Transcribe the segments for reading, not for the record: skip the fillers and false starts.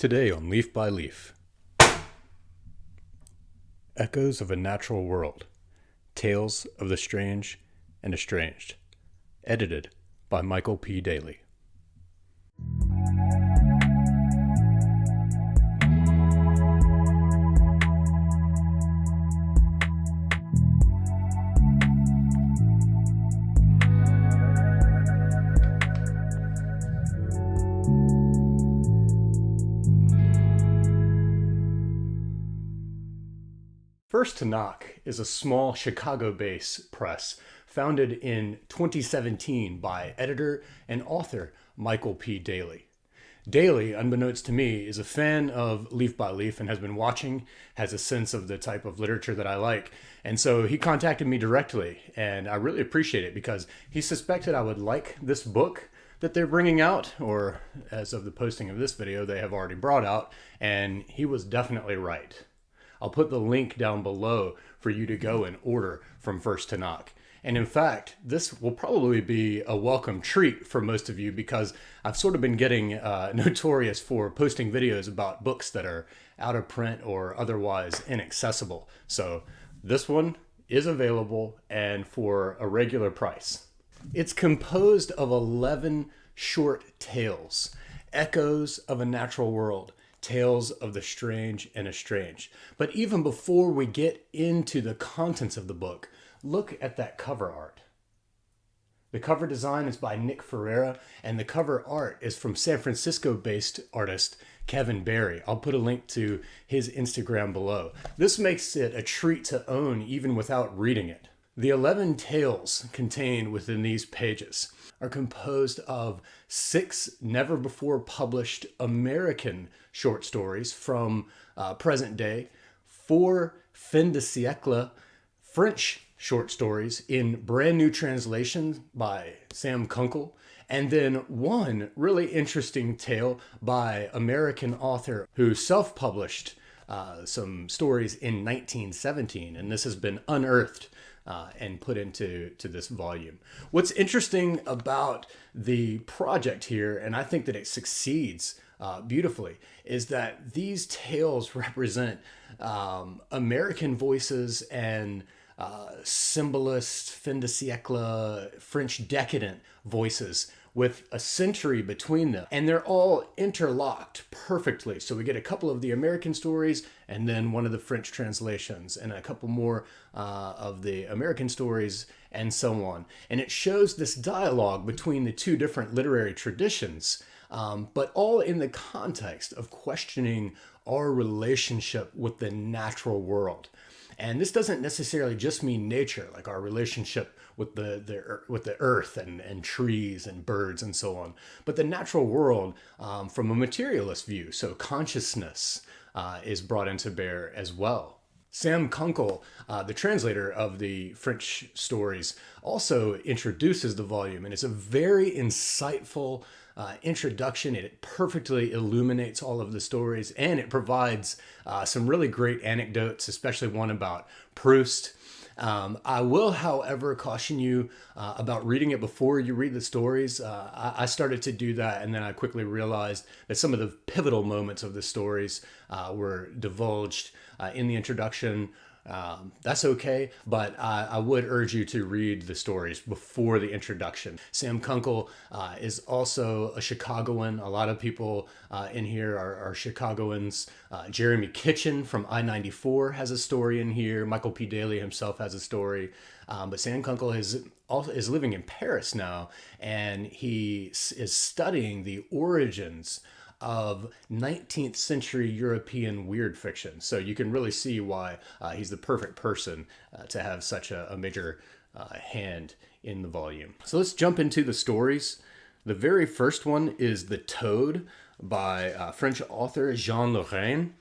Today on Leaf by Leaf. Echoes of a Natural World. Tales of the Strange and Estranged. Edited by Michael P. Daley. First to Knock is a small Chicago-based press founded in 2017 by editor and author Michael P. Daley. Daley, unbeknownst to me, is a fan of Leaf by Leaf and has been watching, has a sense of the type of literature that I like. And so he contacted me directly, and I really appreciate it because he suspected I would like this book that they're bringing out, or as of the posting of this video, they have already brought out, and he was definitely right. I'll put the link down below for you to go and order from First to Knock. And in fact, this will probably be a welcome treat for most of you because I've sort of been getting notorious for posting videos about books that are out of print or otherwise inaccessible. So this one is available and for a regular price. It's composed of 11 short tales, echoes of a natural world. Tales of the Strange and Estranged. But even before we get into the contents of the book, look at that cover art. The cover design is by Nick Ferreira, and the cover art is from San Francisco-based artist Kevin Barry. I'll put a link to his Instagram below. This makes it a treat to own even without reading it. The 11 tales contained within these pages are composed of 6 never-before-published American short stories from present day, 4 fin de siècle French short stories in brand new translations by Sam Kunkel, and then 1 really interesting tale by American author who self-published some stories in 1917, and this has been unearthed and put into this volume. What's interesting about the project here, and I think that it succeeds beautifully, is that these tales represent American voices and symbolist, fin de siècle, French decadent voices with a century between them. And they're all interlocked perfectly. So we get a couple of the American stories and then one of the French translations and a couple more of the American stories and so on. And it shows this dialogue between the two different literary traditions, but all in the context of questioning our relationship with the natural world. And this doesn't necessarily just mean nature, like our relationship with the earth and trees and birds and so on, but the natural world from a materialist view. So consciousness is brought into bear as well. Sam Kunkel, the translator of the French stories, also introduces the volume, and it's a very insightful introduction. It perfectly illuminates all of the stories, and it provides some really great anecdotes, especially one about Proust. I will, however, caution you about reading it before you read the stories. I started to do that, and then I quickly realized that some of the pivotal moments of the stories were divulged in the introduction. That's okay, but I would urge you to read the stories before the introduction. Sam Kunkel is also a Chicagoan. A lot of people in here are Chicagoans. Jeremy Kitchen from I-94 has a story in here. Michael P. Daley himself has a story. But Sam Kunkel is living in Paris now, and he is studying the origins of 19th century European weird fiction. So you can really see why he's the perfect person to have such a major hand in the volume. So let's jump into the stories. The very first one is The Toad by French author Jean Lorraine.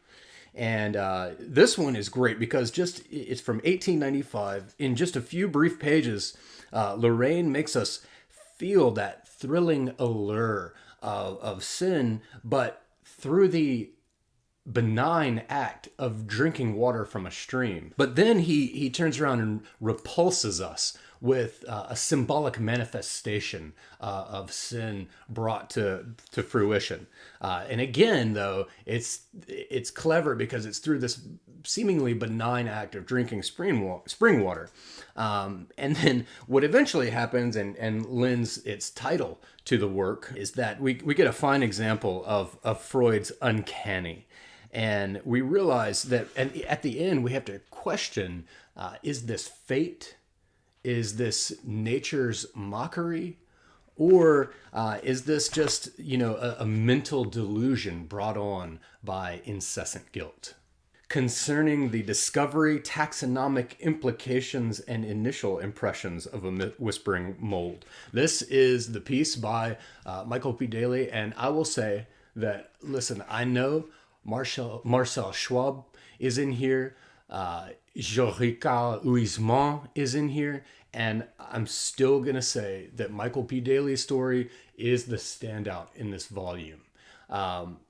And this one is great because it's from 1895. In just a few brief pages, Lorraine makes us feel that thrilling allure of sin, but through the benign act of drinking water from a stream. But then he turns around and repulses us with a symbolic manifestation of sin brought to fruition. And again, though, it's clever because it's through this seemingly benign act of drinking spring water. And then what eventually happens and lends its title to the work is that we get a fine example of Freud's uncanny. And we realize that at the end, we have to question, is this fate? Is this nature's mockery? Or is this just, a mental delusion brought on by incessant guilt? Concerning the discovery, taxonomic implications, and initial impressions of a whispering mold. This is the piece by Michael P. Daley, and I will say that, listen, I know Marcel Schwab is in here, Jorica Huysmans is in here, and I'm still going to say that Michael P. Daley's story is the standout in this volume.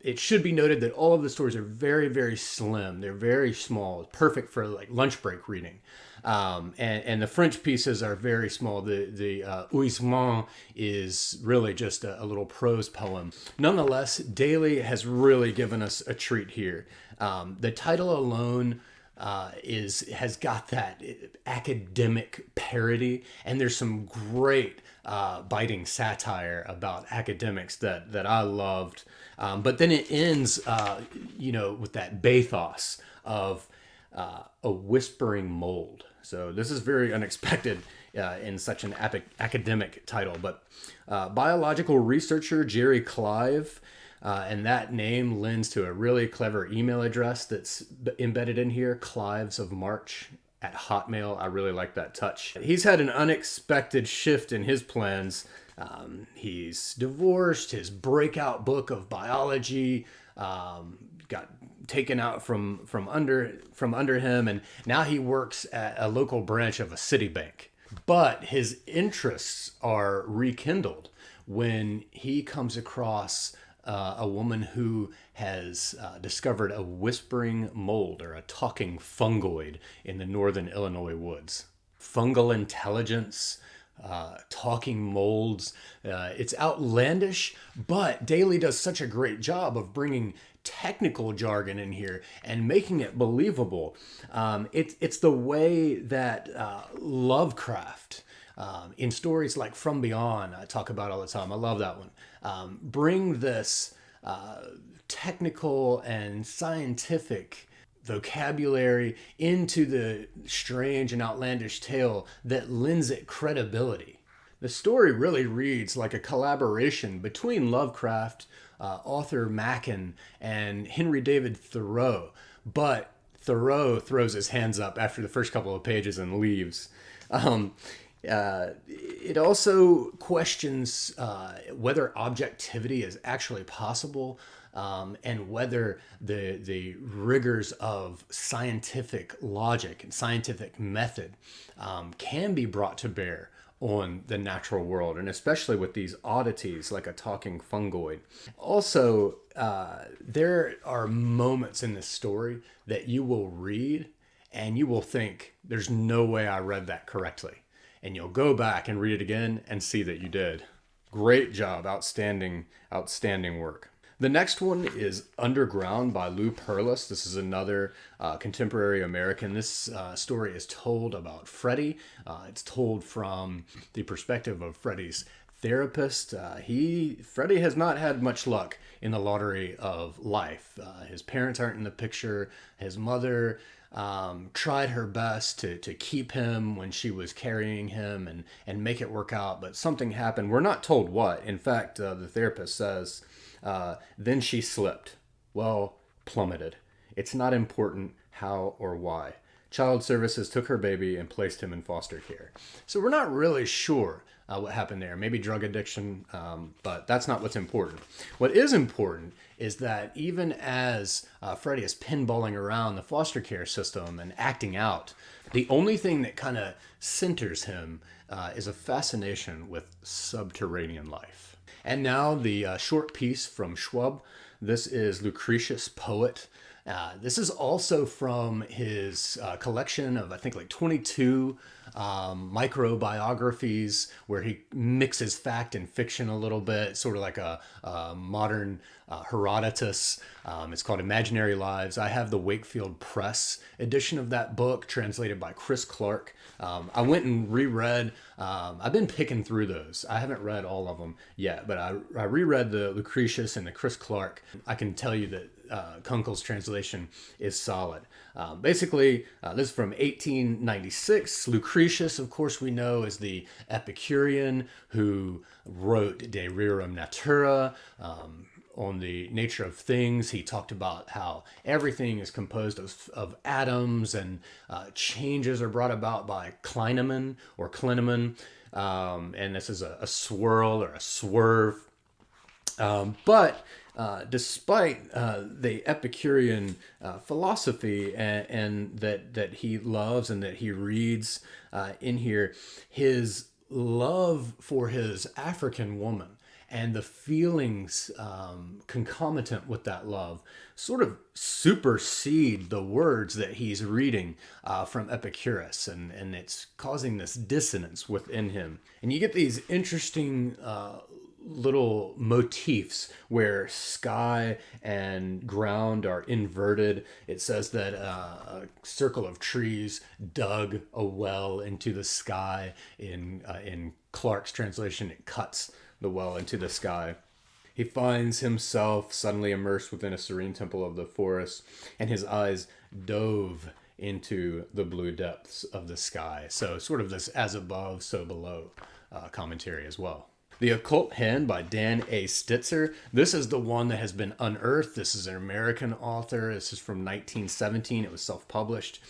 It should be noted that all of the stories are very, very slim. They're very small, perfect for like lunch break reading. And the French pieces are very small. The Huysmans is really just a little prose poem. Nonetheless, Daley has really given us a treat here. The title alone has got that academic parody, and there's some great biting satire about academics that I loved. But then it ends, with that bathos of a whispering mold. So this is very unexpected in such an academic title. But biological researcher Jerry Clive, and that name lends to a really clever email address that's embedded in here, clivesofmarch@hotmail. I really like that touch. He's had an unexpected shift in his plans. He's divorced. His breakout book of biology got taken out from under him, and now he works at a local branch of a city bank. But his interests are rekindled when he comes across a woman who has discovered a whispering mold, or a talking fungoid, in the northern Illinois woods. Fungal intelligence, talking molds. It's outlandish, but Daley does such a great job of bringing technical jargon in here and making it believable. It's the way that Lovecraft, in stories like From Beyond, I talk about all the time. I love that one. Bring this technical and scientific vocabulary into the strange and outlandish tale that lends it credibility. The story really reads like a collaboration between Lovecraft, Arthur Machen, and Henry David Thoreau, but Thoreau throws his hands up after the first couple of pages and leaves. It also questions whether objectivity is actually possible, and whether the rigors of scientific logic and scientific method can be brought to bear on the natural world, and especially with these oddities like a talking fungoid. Also, there are moments in this story that you will read and you will think, there's no way I read that correctly. And you'll go back and read it again and see that you did. Great job. Outstanding work. The next one is Underground by Lou Perlis. This is another contemporary American. This story is told about Freddie. It's told from the perspective of Freddie's therapist. Freddie has not had much luck in the lottery of life. His parents aren't in the picture. His mother tried her best to keep him when she was carrying him and make it work out, but something happened. We're not told what. In fact, the therapist says, then she slipped. Well, plummeted. It's not important how or why. Child Services took her baby and placed him in foster care. So we're not really sure what happened there. Maybe drug addiction, but that's not what's important. What is important is that even as Freddie is pinballing around the foster care system and acting out, the only thing that kind of centers him is a fascination with subterranean life. And now the short piece from Schwab. This is Lucretius Poet. This is also from his collection of, I think, like 22 microbiographies where he mixes fact and fiction a little bit, sort of like a modern Herodotus. It's called Imaginary Lives. I have the Wakefield Press edition of that book, translated by Chris Clark. I went and reread. I've been picking through those. I haven't read all of them yet, but I reread the Lucretius and the Chris Clark. I can tell you that Kunkel's translation is solid. Basically, this is from 1896. Lucretius, of course, we know is the Epicurean who wrote De Rerum Natura. On the nature of things. He talked about how everything is composed of atoms, and changes are brought about by Klineman or Klineman. And this is a swirl or a swerve. But despite the Epicurean philosophy and that he loves and that he reads in here, his love for his African woman and the feelings concomitant with that love sort of supersede the words that he's reading from Epicurus, and it's causing this dissonance within him. And you get these interesting little motifs where sky and ground are inverted. It says that a circle of trees dug a well into the sky. In Clark's translation, it cuts the well into the sky. He finds himself suddenly immersed within a serene temple of the forest, and his eyes dove into the blue depths of the sky. So sort of this as above, so below commentary as well. The Occult Hen by Dan A. Stitzer. This is the one that has been unearthed. This is an American author. This is from 1917. It was self-published.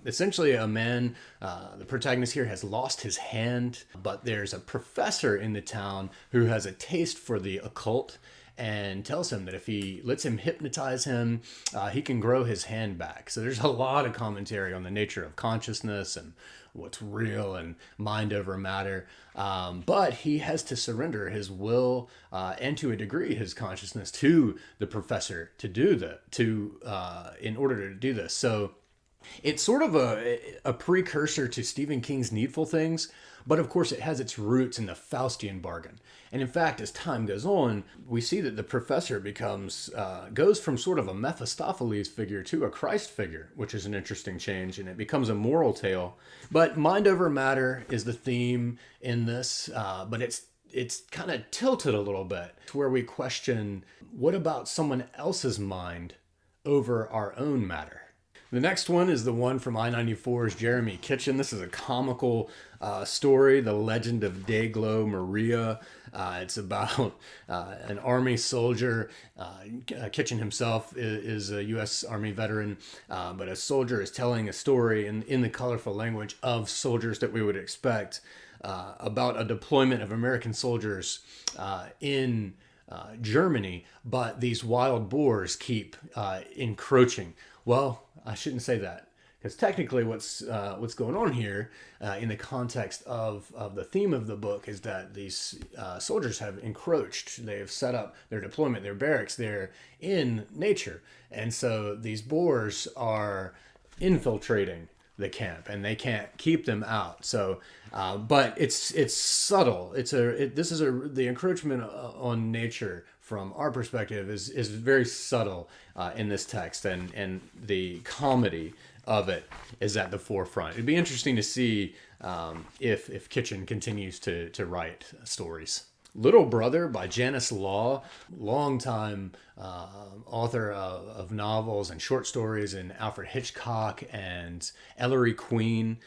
Essentially, a man, the protagonist here, has lost his hand, but there's a professor in the town who has a taste for the occult and tells him that if he lets him hypnotize him, he can grow his hand back. So there's a lot of commentary on the nature of consciousness and what's real and mind over matter. But he has to surrender his will and, to a degree, his consciousness to the professor to do that, in order to do this. So it's sort of a precursor to Stephen King's Needful Things, but of course it has its roots in the Faustian bargain. And in fact, as time goes on, we see that the professor goes from sort of a Mephistopheles figure to a Christ figure, which is an interesting change, and it becomes a moral tale. But mind over matter is the theme in this, but it's kind of tilted a little bit to where we question, what about someone else's mind over our own matter? The next one is the one from I-94's Jeremy Kitchen. This is a comical story, The Legend of Dayglow Maria. It's about an Army soldier. Kitchen himself is a U.S. Army veteran, but a soldier is telling a story in the colorful language of soldiers that we would expect about a deployment of American soldiers in Germany, but these wild boars keep encroaching. Well, I shouldn't say that, because technically what's going on here in the context of the theme of the book is that these soldiers have encroached. They have set up their deployment, their barracks there in nature. And so these boars are infiltrating the camp, and they can't keep them out. So, but it's subtle. The encroachment on nature from our perspective is very subtle in this text, and the comedy of it is at the forefront. It'd be interesting to see if Kitchen continues to write stories. Little Brother by Janice Law, longtime author of novels and short stories in Alfred Hitchcock and Ellery Queen.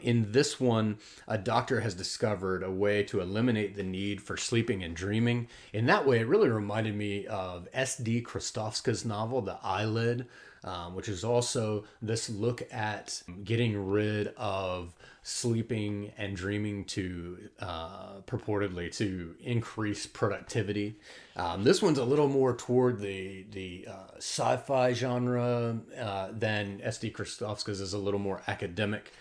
In this one, a doctor has discovered a way to eliminate the need for sleeping and dreaming. In that way, it really reminded me of S.D. Krostovska's novel, The Eyelid, which is also this look at getting rid of sleeping and dreaming to purportedly to increase productivity. This one's a little more toward the sci-fi genre than S.D. Krostovska's is a little more academic,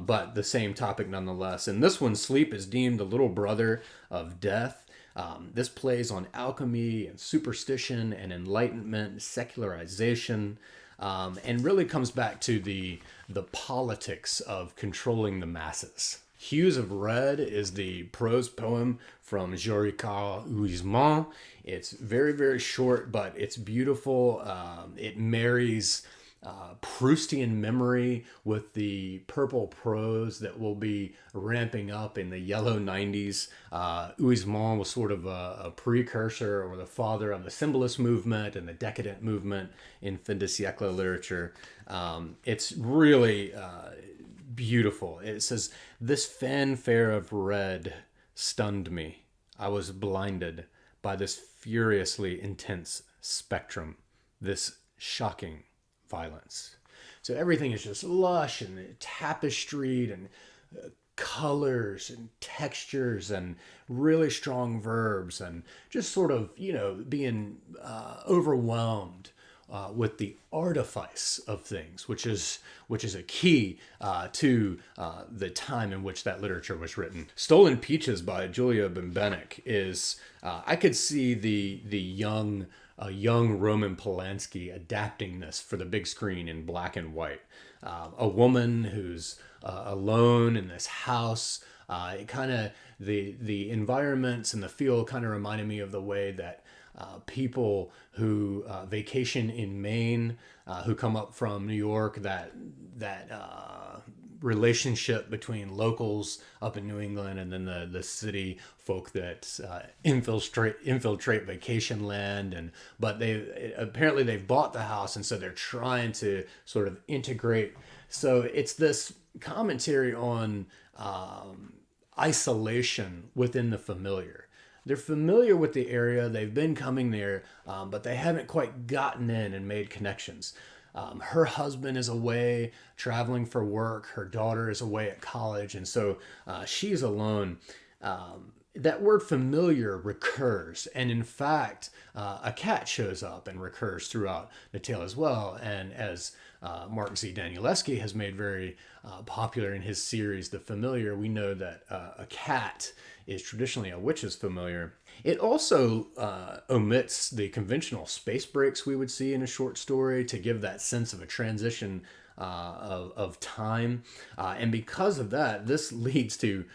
but the same topic nonetheless. And this one, sleep is deemed the little brother of death. This plays on alchemy and superstition and enlightenment, secularization, and really comes back to the politics of controlling the masses. Hues of Red is the prose poem from Joricar Huysmans. It's very, very short, but it's beautiful. It marries Proustian memory with the purple prose that will be ramping up in the yellow 90s. Huysmans was sort of a precursor or the father of the symbolist movement and the decadent movement in fin de siècle literature. It's really beautiful. It says, "This fanfare of red stunned me. I was blinded by this furiously intense spectrum, this shocking violence." So everything is just lush and tapestried and colors and textures and really strong verbs and just sort of, being overwhelmed with the artifice of things, which is a key to the time in which that literature was written. Stolen Peaches by Julia Bimbenek is, I could see the young Roman Polanski adapting this for the big screen in black and white. A woman who's alone in this house. It kind of, the environments and the feel kind of reminded me of the way that people who vacation in Maine, who come up from New York, that relationship between locals up in New England and then the city folk that infiltrate vacation land, but apparently they've bought the house, and so they're trying to sort of integrate. So it's this commentary on isolation within the familiar. They're familiar with the area, they've been coming there, but they haven't quite gotten in and made connections. Her husband is away traveling for work, her daughter is away at college, and so she's alone. That word familiar recurs, and in fact, a cat shows up and recurs throughout the tale as well. And as Mark Z. Danielewski has made very popular in his series, The Familiar, we know that a cat is traditionally a witch's familiar. It also omits the conventional space breaks we would see in a short story to give that sense of a transition of time. And because of that, this leads to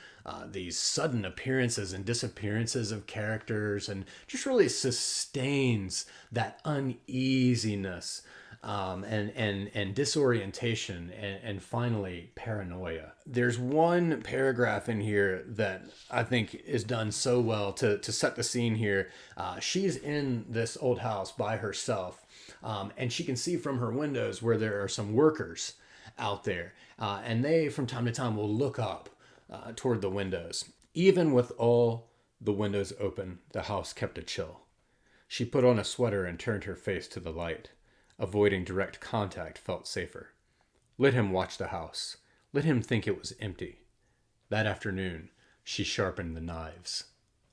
these sudden appearances and disappearances of characters, and just really sustains that uneasiness and disorientation, and finally paranoia. There's one paragraph in here that I think is done so well to set the scene here. She's in this old house by herself, and she can see from her windows where there are some workers out there, and they from time to time will look up toward the windows. Even with all the windows open, the house kept a chill. She put on a sweater and turned her face to the light. Avoiding direct contact felt safer. Let him watch the house. Let him think it was empty. That afternoon, she sharpened the knives.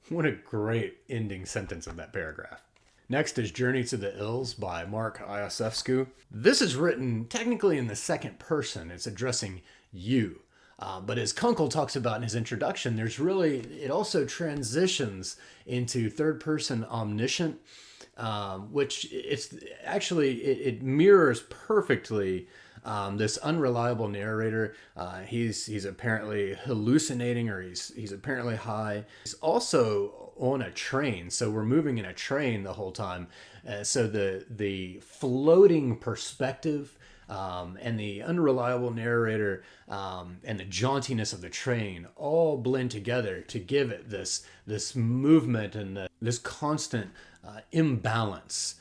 What a great ending sentence of that paragraph. Next is Journey to the Ills by Mark Iosefscu. This is written technically in the second person. It's addressing you. But as Kunkel talks about in his introduction, it also transitions into third person omniscient, which it mirrors perfectly this unreliable narrator. He's apparently hallucinating, or he's apparently high. He's also on a train, so we're moving in a train the whole time. So the floating perspective and the unreliable narrator and the jauntiness of the train all blend together to give it this movement and this constant imbalance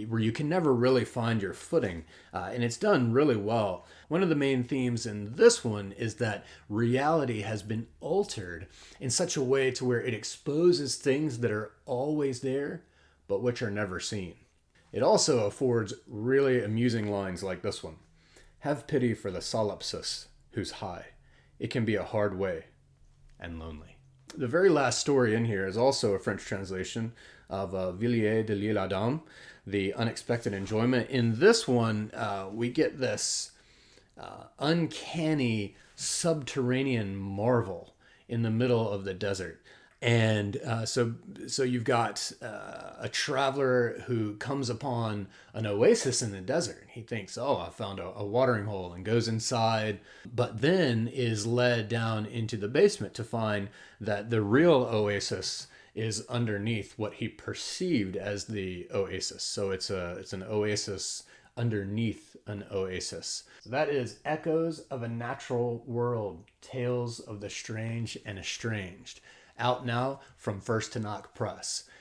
where you can never really find your footing, and it's done really well. One of the main themes in this one is that reality has been altered in such a way to where it exposes things that are always there but which are never seen. It also affords really amusing lines like this one. Have pity for the solipsis who's high. It can be a hard way and lonely. The very last story in here is also a French translation of Villiers de l'Isle Adam, The Unexpected Enjoyment. In this one, we get this uncanny subterranean marvel in the middle of the desert. And so you've got a traveler who comes upon an oasis in the desert. He thinks, oh, I found a watering hole, and goes inside, but then is led down into the basement to find that the real oasis is underneath what he perceived as the oasis. So it's an oasis underneath an oasis. So that is Echoes of a Natural World, Tales of the Strange and Estranged, out now from First to Knock Press.